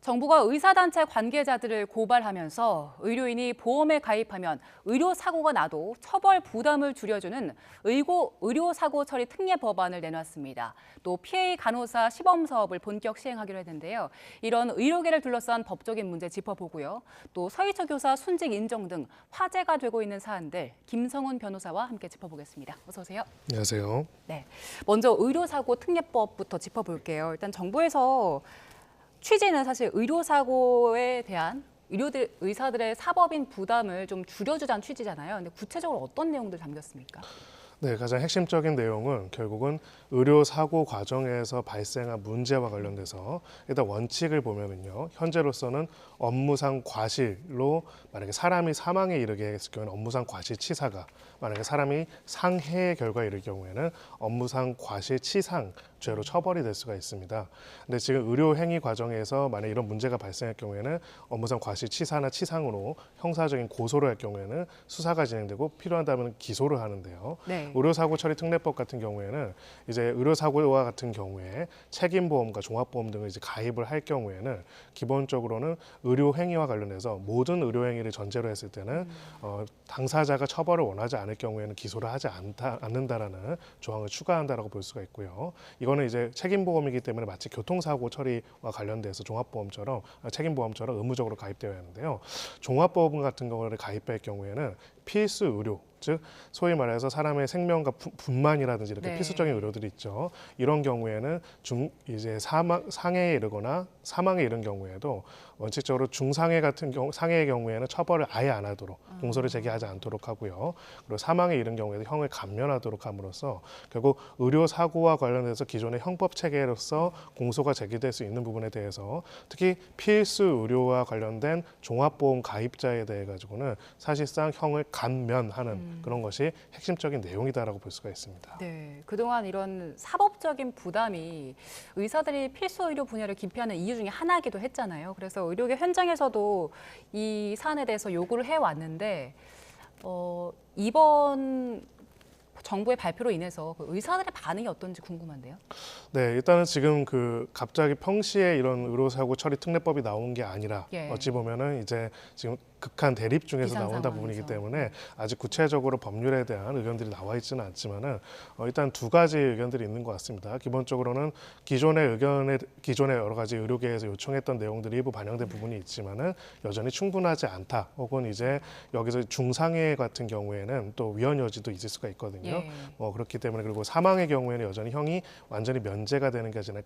정부가 의사단체 관계자들을 고발하면서 의료인이 보험에 가입하면 의료사고가 나도 처벌 부담을 줄여주는 의료사고 처리 특례 법안을 내놨습니다. 또 PA 간호사 시범 사업을 본격 시행하기로 했는데요. 이런 의료계를 둘러싼 법적인 문제 짚어보고요. 또 서희철 교사 순직 인정 등 화제가 되고 있는 사안들 김성훈 변호사와 함께 짚어보겠습니다. 어서 오세요. 안녕하세요. 네, 먼저 의료사고 특례법부터 짚어볼게요. 일단 정부에서 취지는 사실 의료사고에 대한 의사들의 사법인 부담을 좀 줄여주자는 취지잖아요. 근데 구체적으로 어떤 내용들 담겼습니까? 네, 가장 핵심적인 내용은 결국은 의료 사고 과정에서 발생한 문제와 관련돼서 일단 원칙을 보면은요. 현재로서는 업무상 과실로 만약에 사람이 사망에 이르게 했을 경우는 업무상 과실치사가, 만약에 사람이 상해의 결과에 이를 경우에는 업무상 과실치상 죄로 처벌이 될 수가 있습니다. 근데 지금 의료 행위 과정에서 만약 이런 문제가 발생할 경우에는 업무상 과실치사나 치상으로 형사적인 고소를 할 경우에는 수사가 진행되고 필요하다면 기소를 하는데요. 네. 의료사고 처리 특례법 같은 경우에는 이제 의료사고와 같은 경우에 책임보험과 종합보험 등을 이제 가입을 할 경우에는 기본적으로는 의료 행위와 관련해서 모든 의료 행위를 전제로 했을 때는 당사자가 처벌을 원하지 않을 경우에는 기소를 하지 않는다라는 조항을 추가한다라고 볼 수가 있고요. 이거는 이제 책임보험이기 때문에 마치 교통사고 처리와 관련돼서 종합보험처럼 책임보험처럼 의무적으로 가입되어야 하는데요. 종합보험 같은 경우를 가입할 경우에는 필수 의료, 즉 소위 말해서 사람의 생명과 분만이라든지 이렇게 네. 필수적인 의료들이 있죠. 이런 경우에는 이제 상해에 이르거나 사망에 이른 경우에도 원칙적으로 중상해 같은 경우, 상해의 경우에는 처벌을 아예 안 하도록 공소를 제기하지 않도록 하고요. 그리고 사망에 이른 경우에도 형을 감면하도록 함으로써 결국 의료 사고와 관련해서 기존의 형법 체계로서 공소가 제기될 수 있는 부분에 대해서 특히 필수 의료와 관련된 종합보험 가입자에 대해 가지고는 사실상 형을 감면하는 그런 것이 핵심적인 내용이다라고 볼 수가 있습니다. 네, 그동안 이런 사법적인 부담이 의사들이 필수 의료 분야를 기피하는 이유 중에 하나이기도 했잖아요. 그래서 의료계 현장에서도 이 사안에 대해서 요구를 해왔는데 이번 정부의 발표로 인해서 그 의사들의 반응이 어떤지 궁금한데요. 네, 일단은 지금 갑자기 평시에 이런 의료사고 처리 특례법이 나온 게 아니라 예. 어찌 보면은 이제 지금 극한 대립 중에서 비상 나온다 상황에서. 부분이기 때문에 아직 구체적으로 법률에 대한 의견들이 나와 있지는 않지만은 일단 두 가지 의견들이 있는 것 같습니다. 기본적으로는 기존의 여러 가지 의료계에서 요청했던 내용들이 일부 반영된 부분이 있지만은 여전히 충분하지 않다. 혹은 이제 여기서 중상해 같은 경우에는 또 위헌 여지도 있을 수가 있거든요. 예. 그렇기 때문에 그리고 사망의 경우에는 여전히 형이 완전히 면제가 되는 게 아니라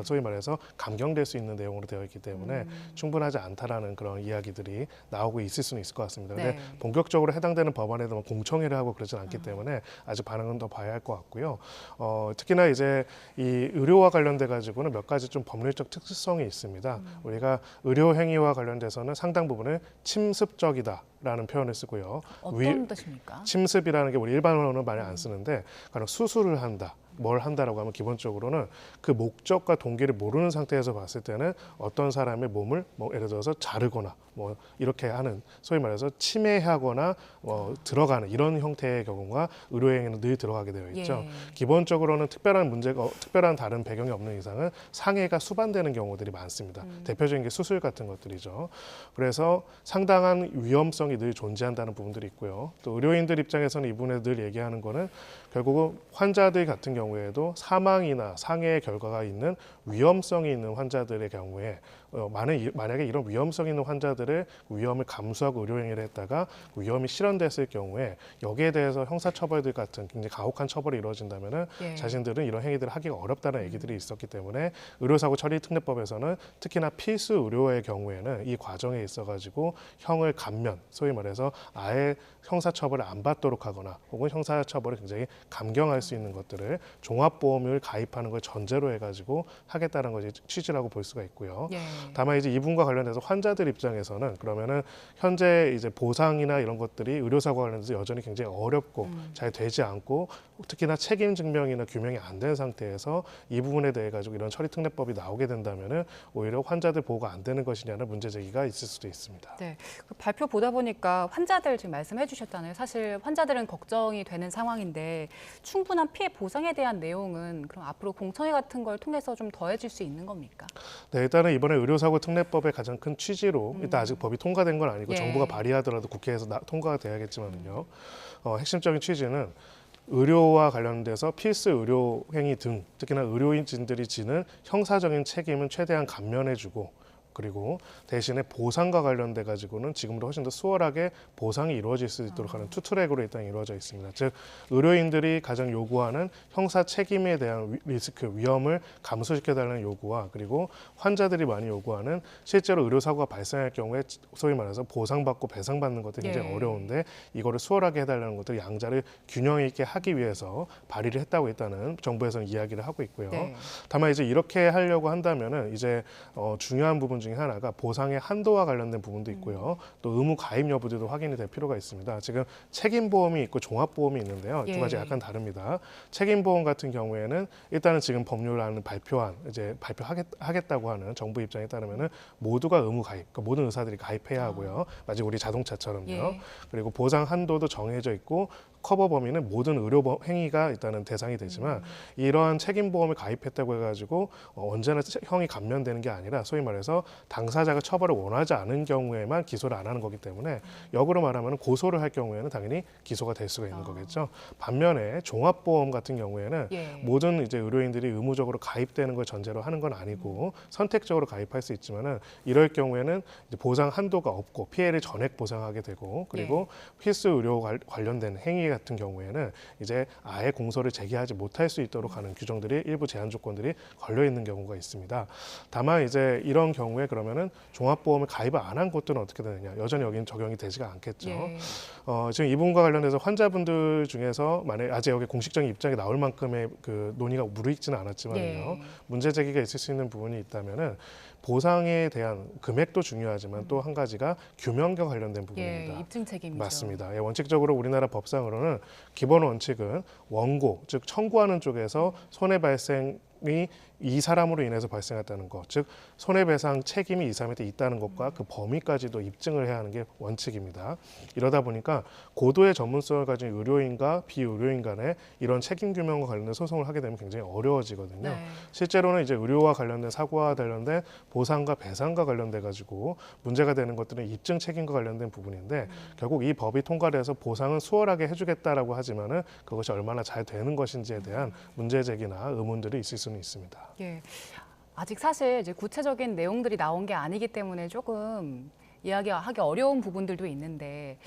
소위 말해서 감경될 수 있는 내용으로 되어 있기 때문에 충분하지 않다라는 그런 이야기들이 나오고 있을 수는 있을 것 같습니다. 근데 네. 본격적으로 해당되는 법안에 대한 공청회를 하고 그러진 않기 때문에 아직 반응은 더 봐야 할 것 같고요. 특히나 이제 이 의료와 관련돼 가지고는 몇 가지 좀 법률적 특수성이 있습니다. 우리가 의료 행위와 관련돼서는 상당 부분을 침습적이다라는 표현을 쓰고요. 어떤 뜻입니까? 침습이라는 게 우리 일반어는 많이 안 쓰는데 가령 수술을 한다. 뭘 한다라고 하면 기본적으로는 그 목적과 동기를 모르는 상태에서 봤을 때는 어떤 사람의 몸을 예를 들어서 자르거나 이렇게 하는 소위 말해서 침해하거나 들어가는 이런 형태의 경우가 의료행위는 늘 들어가게 되어 있죠. 예. 기본적으로는 특별한 다른 배경이 없는 이상은 상해가 수반되는 경우들이 많습니다. 대표적인 게 수술 같은 것들이죠. 그래서 상당한 위험성이 늘 존재한다는 부분들이 있고요. 또 의료인들 입장에서는 이분에 늘 얘기하는 거는 결국은 환자들 같은 경우에도 사망이나 상해의 결과가 있는 위험성이 있는 환자들의 경우에 만약에 이런 위험성 있는 환자들의 위험을 감수하고 의료행위를 했다가 위험이 실현됐을 경우에 여기에 대해서 형사처벌들 같은 굉장히 가혹한 처벌이 이루어진다면 예. 자신들은 이런 행위들을 하기가 어렵다는 얘기들이 있었기 때문에 의료사고 처리 특례법에서는 특히나 필수 의료의 경우에는 이 과정에 있어가지고 형을 감면, 소위 말해서 아예 형사처벌을 안 받도록 하거나 혹은 형사처벌을 굉장히 감경할 수 있는 것들을 종합보험을 가입하는 걸 전제로 해가지고 하겠다는 것이 취지라고 볼 수가 있고요. 예. 다만 이제 이분과 관련해서 환자들 입장에서는 그러면은 현재 이제 보상이나 이런 것들이 의료사고 관련해서 여전히 굉장히 어렵고 잘 되지 않고 특히나 책임 증명이나 규명이 안 된 상태에서 이 부분에 대해 가지고 이런 처리 특례법이 나오게 된다면은 오히려 환자들 보호가 안 되는 것이냐는 문제 제기가 있을 수도 있습니다. 네, 그 발표 보다 보니까 환자들 지금 말씀해 주셨잖아요. 사실 환자들은 걱정이 되는 상황인데 충분한 피해 보상에 대한 내용은 그럼 앞으로 공청회 같은 걸 통해서 좀 더해질 수 있는 겁니까? 네, 일단은 이번에 의료사고 특례법의 가장 큰 취지로 일단 아직 법이 통과된 건 아니고 예. 정부가 발의하더라도 국회에서 통과가 돼야겠지만요. 핵심적인 취지는 의료와 관련돼서 필수 의료 행위 등 특히나 의료인진들이 지는 형사적인 책임은 최대한 감면해주고 그리고 대신에 보상과 관련돼 가지고는 지금보다 훨씬 더 수월하게 보상이 이루어질 수 있도록 하는 투트랙으로 일단 이루어져 있습니다. 즉 의료인들이 가장 요구하는 형사 책임에 대한 리스크, 위험을 감소시켜달라는 요구와 그리고 환자들이 많이 요구하는 실제로 의료사고가 발생할 경우에 소위 말해서 보상받고 배상받는 것들이 굉장히 예. 어려운데 이거를 수월하게 해달라는 것들 양자를 균형 있게 하기 위해서 발의를 했다고 일단은 정부에서는 이야기를 하고 있고요. 네. 다만 이제 이렇게 하려고 한다면은 이제 중요한 부분 중에 하나가 보상의 한도와 관련된 부분도 있고요. 또 의무 가입 여부들도 확인이 될 필요가 있습니다. 지금 책임보험이 있고 종합보험이 있는데요. 예. 두 가지 약간 다릅니다. 책임보험 같은 경우에는 일단은 지금 법률안을 발표하겠다고 하는 정부 입장에 따르면은 모두가 의무 가입, 그러니까 모든 의사들이 가입해야 하고요. 마치 우리 자동차처럼요. 예. 그리고 보상 한도도 정해져 있고 커버 범위는 모든 의료 행위가 일단은 대상이 되지만 이러한 책임보험을 가입했다고 해가지고 언제나 형이 감면되는 게 아니라 소위 말해서 당사자가 처벌을 원하지 않은 경우에만 기소를 안 하는 거기 때문에 역으로 말하면 고소를 할 경우에는 당연히 기소가 될 수가 있는 거겠죠. 반면에 종합보험 같은 경우에는 예. 모든 이제 의료인들이 의무적으로 가입되는 걸 전제로 하는 건 아니고 선택적으로 가입할 수 있지만은 이럴 경우에는 이제 보상 한도가 없고 피해를 전액 보상하게 되고 그리고 필수 의료 관련된 행위 같은 경우에는 이제 아예 공소를 제기하지 못할 수 있도록 하는 규정들이 일부 제한 조건들이 걸려 있는 경우가 있습니다. 다만 이제 이런 경우에 그러면은 종합보험을 가입을 안 한 곳들은 어떻게 되느냐? 여전히 여기는 적용이 되지가 않겠죠. 예. 지금 이 부분과 관련해서 환자분들 중에서 만약 아직 여기 공식적인 입장이 나올 만큼의 그 논의가 무르익지는 않았지만요. 예. 문제 제기가 있을 수 있는 부분이 있다면은 보상에 대한 금액도 중요하지만 또 한 가지가 규명과 관련된 부분입니다. 예. 입증 책임이죠. 맞습니다. 예, 원칙적으로 우리나라 법상으로는 기본 원칙은 원고, 즉 청구하는 쪽에서 손해 발생이 이 사람으로 인해서 발생했다는 것, 즉 손해배상 책임이 이 사람한테 있다는 것과 그 범위까지도 입증을 해야 하는 게 원칙입니다. 이러다 보니까 고도의 전문성을 가진 의료인과 비의료인 간에 이런 책임 규명과 관련된 소송을 하게 되면 굉장히 어려워지거든요. 네. 실제로는 이제 의료와 관련된 사고와 관련된 보상과 배상과 관련돼 가지고 문제가 되는 것들은 입증 책임과 관련된 부분인데 결국 이 법이 통과돼서 보상은 수월하게 해주겠다라고 하지만은 그것이 얼마나 잘 되는 것인지에 대한 문제 제기나 의문들이 있을 수는 있습니다. 예. 아직 사실 이제 구체적인 내용들이 나온 게 아니기 때문에 조금 이야기하기 어려운 부분들도 있는데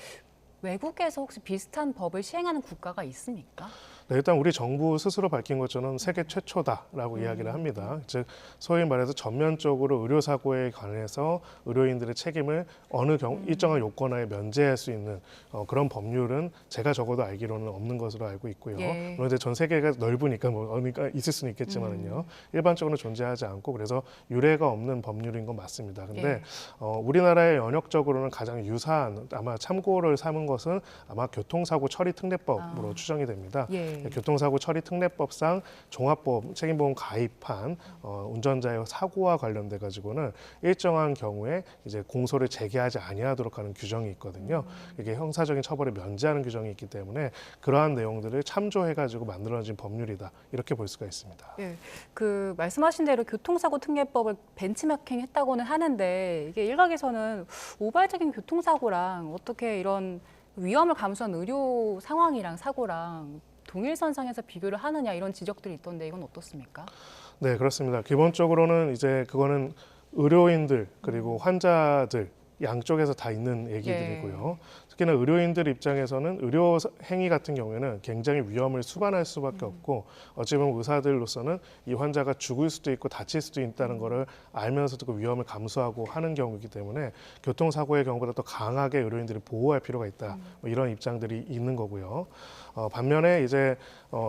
외국에서 혹시 비슷한 법을 시행하는 국가가 있습니까? 네, 일단 우리 정부 스스로 밝힌 것처럼 세계 최초다라고 이야기를 합니다. 즉 소위 말해서 전면적으로 의료사고에 관해서 의료인들의 책임을 어느 일정한 요건하에 면제할 수 있는 그런 법률은 제가 적어도 알기로는 없는 것으로 알고 있고요. 예. 물론 이제 전 세계가 넓으니까 뭐 어디가 있을 수는 있겠지만은요. 일반적으로 존재하지 않고 그래서 유례가 없는 법률인 건 맞습니다. 근데 예. 우리나라의 연역적으로는 가장 유사한 아마 참고를 삼은 것은 아마 교통사고 처리 특례법으로 추정이 됩니다. 예. 교통사고 처리 특례법상 종합보험 책임보험 가입한 운전자의 사고와 관련돼 가지고는 일정한 경우에 이제 공소를 제기하지 아니하도록 하는 규정이 있거든요. 이게 형사적인 처벌을 면제하는 규정이 있기 때문에 그러한 내용들을 참조해 가지고 만들어진 법률이다 이렇게 볼 수가 있습니다. 예, 그 말씀하신 대로 교통사고 특례법을 벤치마킹했다고는 하는데 이게 일각에서는 우발적인 교통사고랑 어떻게 이런 위험을 감수한 의료 상황이랑 사고랑 동일선상에서 비교를 하느냐 이런 지적들이 있던데 이건 어떻습니까? 네, 그렇습니다. 기본적으로는 이제 그거는 의료인들 그리고 환자들 양쪽에서 다 있는 얘기들이고요. 특히나 의료인들 입장에서는 의료 행위 같은 경우에는 굉장히 위험을 수반할 수밖에 없고 어찌 보면 의사들로서는 이 환자가 죽을 수도 있고 다칠 수도 있다는 거를 알면서도 그 위험을 감수하고 하는 경우이기 때문에 교통사고의 경우보다 더 강하게 의료인들이 보호할 필요가 있다. 뭐 이런 입장들이 있는 거고요. 반면에 이제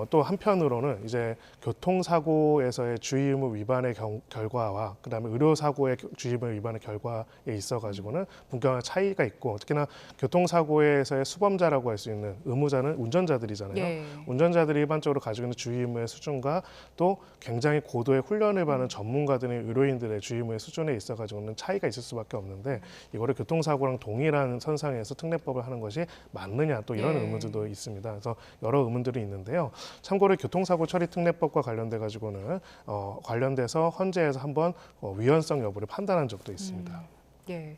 또 한편으로는 이제 교통사고에서의 주의 의무 위반의 결과와 그다음에 의료사고의 주의 의무 위반의 결과에 있어 가지고는 분명한 차이가 있고 특히나 교통사고에서의 수범자라고 할 수 있는 의무자는 운전자들이잖아요. 예. 운전자들이 일반적으로 가지고 있는 주의 의무의 수준과 또 굉장히 고도의 훈련을 받은 전문가들의 의료인들의 주의 의무의 수준에 있어 가지고는 차이가 있을 수밖에 없는데 이거를 교통사고랑 동일한 선상에서 특례법을 하는 것이 맞느냐 또 이런 예. 의문들도 있습니다. 그래서 여러 의문들이 있는데요. 참고로 교통사고 처리 특례법과 관련돼 가지고는 관련돼서 헌재에서 한번 위헌성 여부를 판단한 적도 있습니다. 예.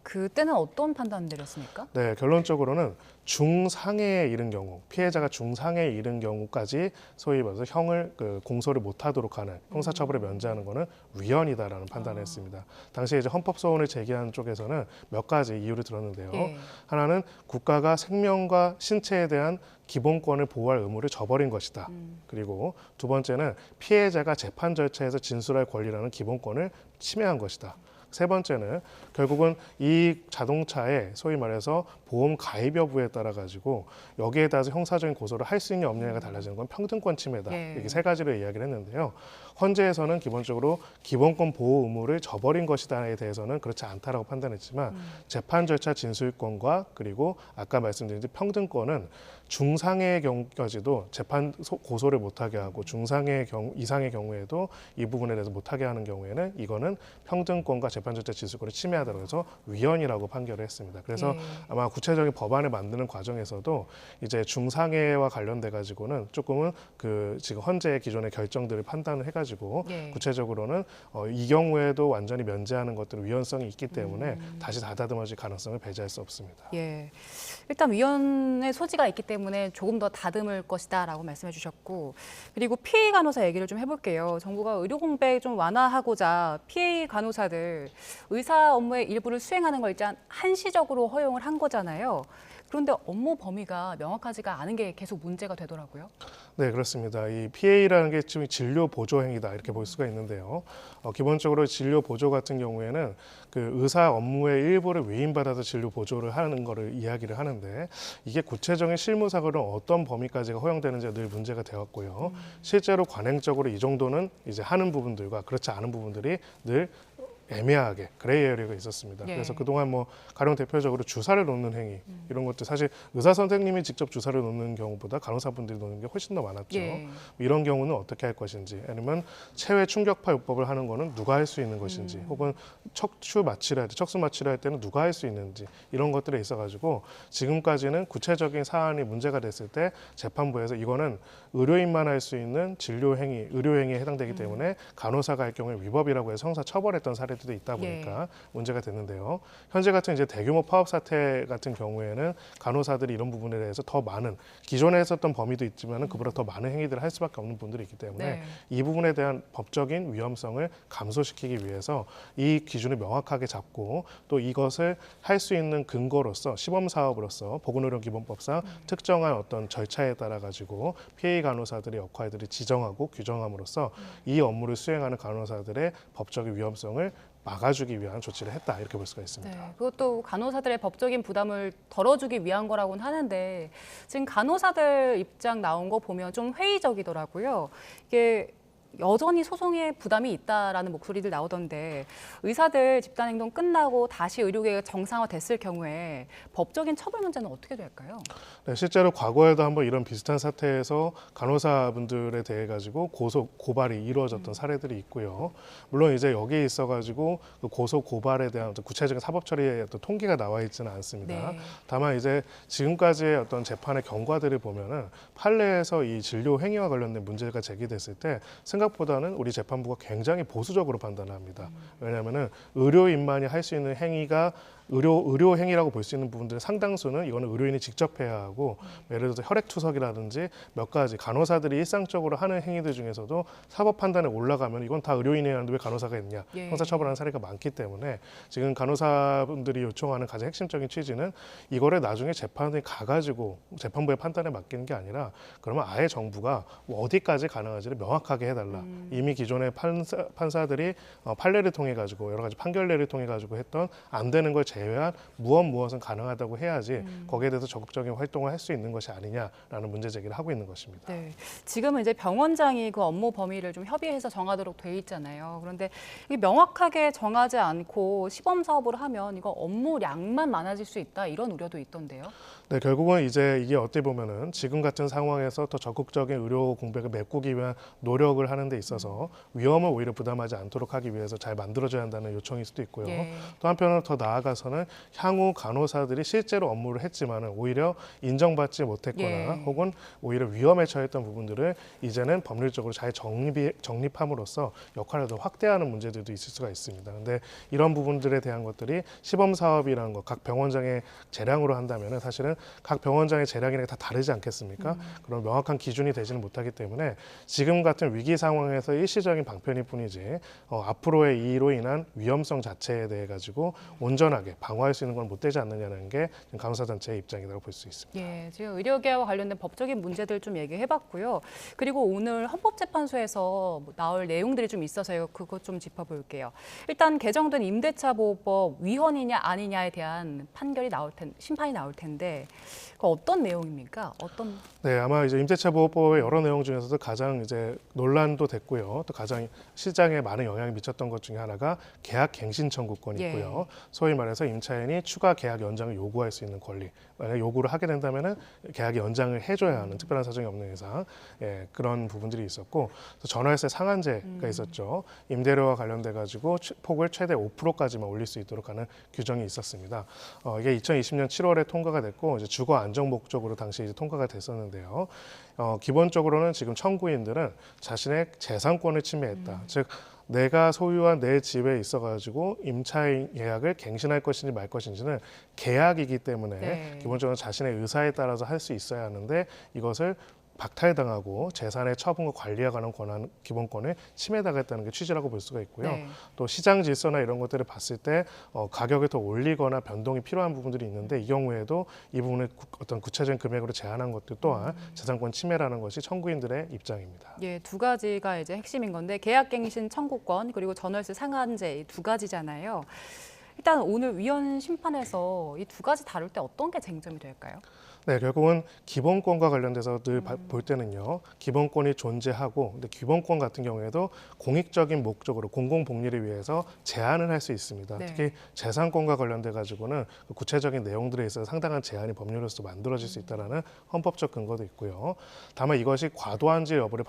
그때는 어떤 판단 내렸습니까? 네, 결론적으로는 중상해에 이른 경우, 피해자가 중상해에 이른 경우까지 소위 말해서 형을 공소를 못하도록 하는 형사처벌을 면제하는 것은 위헌이다라는 판단을 했습니다. 당시에 이제 헌법소원을 제기한 쪽에서는 몇 가지 이유를 들었는데요. 예. 하나는 국가가 생명과 신체에 대한 기본권을 보호할 의무를 저버린 것이다. 그리고 두 번째는 피해자가 재판 절차에서 진술할 권리라는 기본권을 침해한 것이다. 세 번째는 결국은 이 자동차에 소위 말해서 보험 가입 여부에 따라 가지고 여기에 따라서 형사적인 고소를 할 수 있냐 없느냐가 달라지는 건 평등권 침해다. 예. 이렇게 세 가지를 이야기를 했는데요. 헌재에서는 기본적으로 기본권 보호 의무를 저버린 것이다에 대해서는 그렇지 않다라고 판단했지만 재판 절차 진술권과 그리고 아까 말씀드린 평등권은 중상해의 경우까지도 재판 고소를 못하게 하고 중상해의 경우 이상의 경우에도 이 부분에 대해서 못하게 하는 경우에는 이거는 평등권과 재판 절차 진술권을 침해하다고 해서 위헌이라고 판결을 했습니다. 그래서 예. 아마 구체적인 법안을 만드는 과정에서도 이제 중상해와 관련돼 가지고는 조금은 지금 헌재의 기존의 결정들을 판단을 해가지고 예. 구체적으로는 이 경우에도 완전히 면제하는 것들은 위헌성이 있기 때문에 다시 다다듬어질 가능성을 배제할 수 없습니다. 예. 일단 위헌의 소지가 있기 때문에 조금 더 다듬을 것이다라고 말씀해 주셨고, 그리고 피해 간호사 얘기를 좀 해볼게요. 정부가 의료 공백 좀 완화하고자 피해 간호사들 의사 업무의 일부를 수행하는 걸 일단 한시적으로 허용을 한 거잖아요. 그런데 업무 범위가 명확하지가 않은 게 계속 문제가 되더라고요. 네, 그렇습니다. 이 PA라는 게 지금 진료 보조 행위다 이렇게 볼 수가 있는데요. 기본적으로 진료 보조 같은 경우에는 그 의사 업무의 일부를 위임받아서 진료 보조를 하는 거를 이야기를 하는데 이게 구체적인 실무상으로 어떤 범위까지가 허용되는지가 늘 문제가 되었고요. 실제로 관행적으로 이 정도는 이제 하는 부분들과 그렇지 않은 부분들이 늘 애매하게 그레이 에리어가 있었습니다. 예. 그래서 그동안 뭐 가령 대표적으로 주사를 놓는 행위 이런 것들 사실 의사 선생님이 직접 주사를 놓는 경우보다 간호사분들이 놓는 게 훨씬 더 많았죠. 예. 이런 경우는 어떻게 할 것인지 아니면 체외 충격파 요법을 하는 거는 누가 할 수 있는 것인지 혹은 척수 마취를 할 때는 누가 할 수 있는지 이런 것들에 있어 가지고 지금까지는 구체적인 사안이 문제가 됐을 때 재판부에서 이거는 의료인만 할 수 있는 진료 행위, 의료 행위에 해당되기 때문에 간호사가 할 경우에 위법이라고 해서 형사 처벌했던 사례들도 있다 보니까 문제가 됐는데요. 현재 같은 이제 대규모 파업 사태 같은 경우에는 간호사들이 이런 부분에 대해서 더 많은 기존에 했었던 범위도 있지만은 그보다 더 많은 행위들을 할 수밖에 없는 분들이 있기 때문에 네. 이 부분에 대한 법적인 위험성을 감소시키기 위해서 이 기준을 명확하게 잡고 또 이것을 할 수 있는 근거로서 시범 사업으로서 보건의료기본법상 특정한 어떤 절차에 따라 가지고 PA 간호사들의 역할들을 지정하고 규정함으로써 이 업무를 수행하는 간호사들의 법적인 위험성을 막아주기 위한 조치를 했다 이렇게 볼 수가 있습니다. 네, 그것도 간호사들의 법적인 부담을 덜어주기 위한 거라고는 하는데 지금 간호사들 입장 나온 거 보면 좀 회의적이더라고요. 이게 여전히 소송에 부담이 있다라는 목소리들 나오던데 의사들 집단행동 끝나고 다시 의료계가 정상화됐을 경우에 법적인 처벌 문제는 어떻게 될까요? 네, 실제로 과거에도 한번 이런 비슷한 사태에서 간호사분들에 대해 가지고 고발이 이루어졌던 사례들이 있고요. 물론 이제 여기에 있어가지고 그 고소 고발에 대한 어떤 구체적인 사법 처리의 어떤 통계가 나와 있지는 않습니다. 네. 다만 이제 지금까지의 어떤 재판의 경과들을 보면은 판례에서 이 진료 행위와 관련된 문제가 제기됐을 때 생각보다는 우리 재판부가 굉장히 보수적으로 판단합니다. 왜냐하면은 의료인만이 할 수 있는 행위가 의료 행위라고 볼 수 있는 부분들의 상당수는 이거는 의료인이 직접 해야 하고 예를 들어서 혈액 투석이라든지 몇 가지 간호사들이 일상적으로 하는 행위들 중에서도 사법 판단에 올라가면 이건 다 의료인이 하는데 왜 간호사가 했냐 예. 형사처벌하는 사례가 많기 때문에 지금 간호사분들이 요청하는 가장 핵심적인 취지는 이거를 나중에 재판에 가가지고 재판부의 판단에 맡기는 게 아니라 그러면 아예 정부가 뭐 어디까지 가능한지를 명확하게 해달라. 이미 기존의 판사들이 판례를 통해 가지고 여러 가지 판결례를 통해 가지고 했던 안 되는 걸 제외한 무엇은 가능하다고 해야지 거기에 대해서 적극적인 활동을 할 수 있는 것이 아니냐라는 문제 제기를 하고 있는 것입니다. 네, 지금은 이제 병원장이 그 업무 범위를 좀 협의해서 정하도록 돼 있잖아요. 그런데 이게 명확하게 정하지 않고 시범 사업을 하면 이거 업무량만 많아질 수 있다 이런 우려도 있던데요. 네, 결국은 이제 이게 어떻게 보면은 지금 같은 상황에서 더 적극적인 의료 공백을 메꾸기 위한 노력을 하는 데 있어서 위험을 오히려 부담하지 않도록 하기 위해서 잘 만들어져야 한다는 요청일 수도 있고요. 예. 또 한편으로 더 나아가서 입장에서는 향후 간호사들이 실제로 업무를 했지만은 오히려 인정받지 못했거나 예. 혹은 오히려 위험에 처했던 부분들을 이제는 법률적으로 잘 정립함으로써 역할을 더 확대하는 문제들도 있을 수가 있습니다. 근데 이런 부분들에 대한 것들이 시범 사업이라는 것, 각 병원장의 재량으로 한다면은 사실은 각 병원장의 재량이랑 다 다르지 않겠습니까? 그런 명확한 기준이 되지는 못하기 때문에 지금 같은 위기 상황에서 일시적인 방편일 뿐이지 앞으로의 이로 인한 위험성 자체에 대해 가지고 온전하게 방어할 수 있는 건 못 되지 않느냐는 게 간호사단체의 입장이라고 볼 수 있습니다. 예, 지금 의료계와 관련된 법적인 문제들 좀 얘기해봤고요. 그리고 오늘 헌법재판소에서 나올 내용들이 좀 있어서요. 그것 좀 짚어볼게요. 일단 개정된 임대차 보호법 위헌이냐 아니냐에 대한 판결이 심판이 나올 텐데 그 어떤 내용입니까? 네, 아마 이제 임대차 보호법의 여러 내용 중에서도 가장 이제 논란도 됐고요. 또 가장 시장에 많은 영향을 미쳤던 것 중에 하나가 계약 갱신 청구권이 예. 있고요. 소위 말해서 임차인이 추가 계약 연장을 요구할 수 있는 권리. 만약 요구를 하게 된다면은 계약 연장을 해줘야 하는 특별한 사정이 없는 이상 그런 부분들이 있었고 또 전월세 상한제가 있었죠. 임대료와 관련돼 가지고 폭을 최대 5%까지만 올릴 수 있도록 하는 규정이 있었습니다. 이게 2020년 7월에 통과가 됐고 이제 주거 안정 목적으로 당시 이제 통과가 됐었는데요. 기본적으로는 지금 청구인들은 자신의 재산권을 침해했다. 즉 내가 소유한 내 집에 있어가지고 임차인 계약을 갱신할 것인지 말 것인지는 계약이기 때문에 네. 기본적으로 자신의 의사에 따라서 할 수 있어야 하는데 이것을 박탈당하고 재산의 처분과 관리에 관한 권한 기본권을 침해당했다는 게 취지라고 볼 수가 있고요. 네. 또 시장 질서나 이런 것들을 봤을 때 가격을 더 올리거나 변동이 필요한 부분들이 있는데 이 경우에도 이 부분을 어떤 구체적인 금액으로 제한한 것도 또한 재산권 침해라는 것이 청구인들의 입장입니다. 예, 두 가지가 이제 핵심인 건데 계약갱신 청구권 그리고 전월세 상한제 이 두 가지잖아요. 일단 오늘 위헌 심판에서 이 두 가지 다룰 때 어떤 게 쟁점이 될까요? 네, 결국은 기본권과 관련돼서 늘 볼 때는요, 기본권이 존재하고, 근데 기본권 같은 경우에도 공익적인 목적으로 공공복리를 위해서 제한을 할 수 있습니다. 네. 특히 재산권과 관련돼 가지고는 그 구체적인 내용들에 있어서 상당한 제한이 법률로서 만들어질 수 있다라는 헌법적 근거도 있고요. 다만 이것이 과도한지 여부를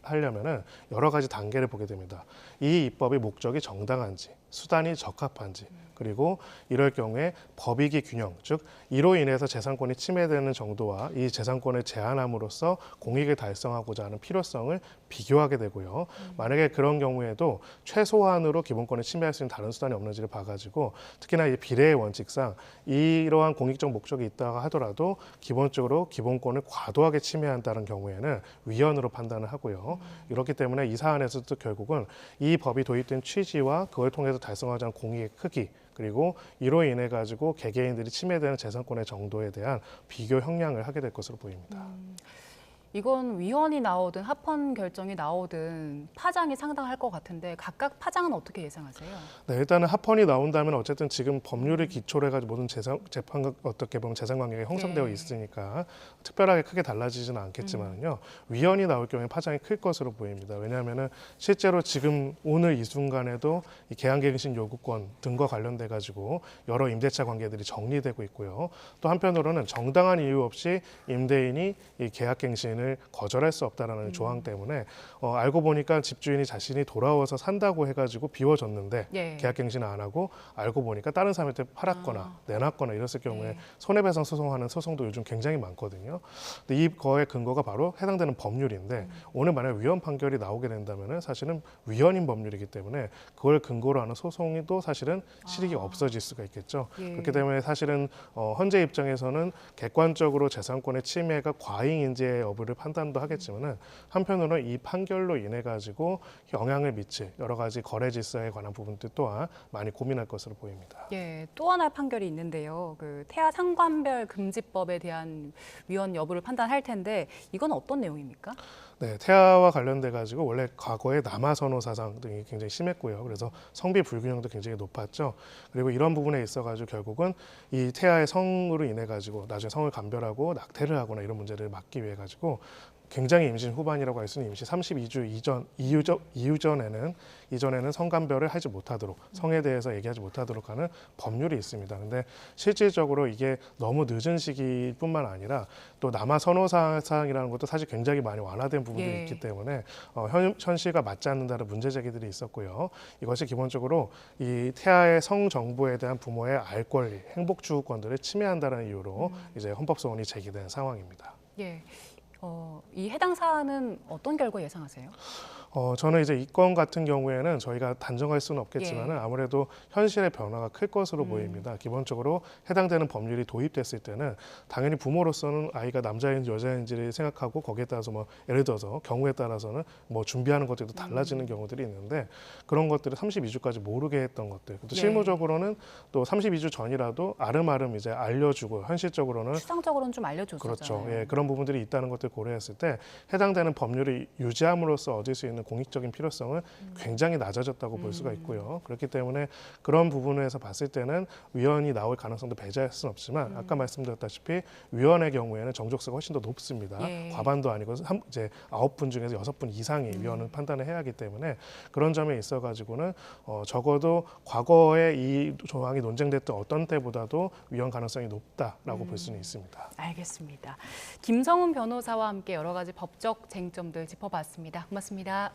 하려면은 여러 가지 단계를 보게 됩니다. 이 입법의 목적이 정당한지, 수단이 적합한지, 그리고 이럴 경우에 법익의 균형, 즉 이로 인해서 재산권이 침해되는 정도와 이 재산권을 제한함으로써 공익을 달성하고자 하는 필요성을 비교하게 되고요. 만약에 그런 경우에도 최소한으로 기본권을 침해할 수 있는 다른 수단이 없는지를 봐가지고 특히나 이 비례의 원칙상 이러한 공익적 목적이 있다가 하더라도 기본적으로 기본권을 과도하게 침해한다는 경우에는 위헌으로 판단을 하고요. 이렇기 때문에 이 사안에서도 결국은 이 법이 도입된 취지와 그걸 통해서 달성하자 하는 공익의 크기 그리고 이로 인해 가지고 개개인들이 침해되는 재산권의 정도에 대한 비교 형량을 하게 될 것으로 보입니다. 이건 위헌이 나오든 합헌 결정이 나오든 파장이 상당할 것 같은데 각각 파장은 어떻게 예상하세요? 네, 일단은 합헌이 나온다면 어쨌든 지금 법률을 기초로 해가지고 모든 재판 어떻게 보면 재산관계가 형성되어 네. 있으니까 특별하게 크게 달라지지는 않겠지만요. 위헌이 나올 경우에 파장이 클 것으로 보입니다. 왜냐하면은 실제로 지금 오늘 이 순간에도 이 계약갱신 요구권 등과 관련돼 가지고 여러 임대차 관계들이 정리되고 있고요. 또 한편으로는 정당한 이유 없이 임대인이 이 계약갱신 을 거절할 수 없다라는 조항 때문에 알고 보니까 집주인이 자신이 돌아와서 산다고 해가지고 비워줬는데 예. 계약갱신을 안 하고 알고 보니까 다른 사람한테 팔았거나 내놨거나 이랬을 경우에 손해배상 소송하는 소송도 요즘 굉장히 많거든요. 근데 이거의 근거가 바로 해당되는 법률인데 오늘 만약 위헌 판결이 나오게 된다면은 사실은 위헌인 법률이기 때문에 그걸 근거로 하는 소송이 또 사실은 실익이 없어질 수가 있겠죠. 예. 그렇기 때문에 사실은 헌재 입장에서는 객관적으로 재산권의 침해가 과잉인지의 여부를 판단도 하겠지만은 한편으로는 이 판결로 인해 가지고 영향을 미칠 여러 가지 거래 질서에 관한 부분들 또한 많이 고민할 것으로 보입니다. 예, 또 하나의 판결이 있는데요. 그 태아 상관별 금지법에 대한 위헌 여부를 판단할 텐데 이건 어떤 내용입니까? 네, 태아와 관련돼 가지고 원래 과거에 남아선호 사상 등이 굉장히 심했고요. 그래서 성비 불균형도 굉장히 높았죠. 그리고 이런 부분에 있어 가지고 결국은 이 태아의 성으로 인해 가지고 나중에 성을 감별하고 낙태를 하거나 이런 문제를 막기 위해 가지고 굉장히 임신 후반이라고 할 수 있는 임신 32주 이전에는 성감별을 하지 못하도록, 성에 대해서 얘기하지 못하도록 하는 법률이 있습니다. 근데 실질적으로 이게 너무 늦은 시기뿐만 아니라 또 남아 선호 사항이라는 것도 사실 굉장히 많이 완화된 부분들이 예. 있기 때문에 현실과 맞지 않는다는 문제 제기들이 있었고요. 이것이 기본적으로 이 태아의 성 정보에 대한 부모의 알 권리, 행복 추구권들을 침해한다는 이유로 이제 헌법 소원이 제기된 상황입니다. 예. 이 해당 사안은 어떤 결과 예상하세요? 저는 이제 이 건 같은 경우에는 저희가 단정할 수는 없겠지만 예. 아무래도 현실의 변화가 클 것으로 보입니다. 기본적으로 해당되는 법률이 도입됐을 때는 당연히 부모로서는 아이가 남자인지 여자인지를 생각하고 거기에 따라서 뭐 예를 들어서 경우에 따라서는 뭐 준비하는 것들도 달라지는 경우들이 있는데 그런 것들을 32주까지 모르게 했던 것들. 또 예. 실무적으로는 또 32주 전이라도 아름아름 이제 알려주고 현실적으로는 추상적으로는 좀 알려줬었잖아요. 그렇죠. 예, 그런 부분들이 있다는 것들 고려했을 때 해당되는 법률을 유지함으로써 얻을 수 있는 공익적인 필요성은 굉장히 낮아졌다고 볼 수가 있고요. 그렇기 때문에 그런 부분에서 봤을 때는 위헌이 나올 가능성도 배제할 수는 없지만 아까 말씀드렸다시피 위헌의 경우에는 정족수가 훨씬 더 높습니다. 예. 과반도 아니고 이제 9분 중에서 6분 이상이 위헌을 판단을 해야 하기 때문에 그런 점에 있어가지고는 적어도 과거에 이 조항이 논쟁됐던 어떤 때보다도 위헌 가능성이 높다라고 볼 수는 있습니다. 알겠습니다. 김성훈 변호사와 함께 여러 가지 법적 쟁점들 짚어봤습니다. 고맙습니다.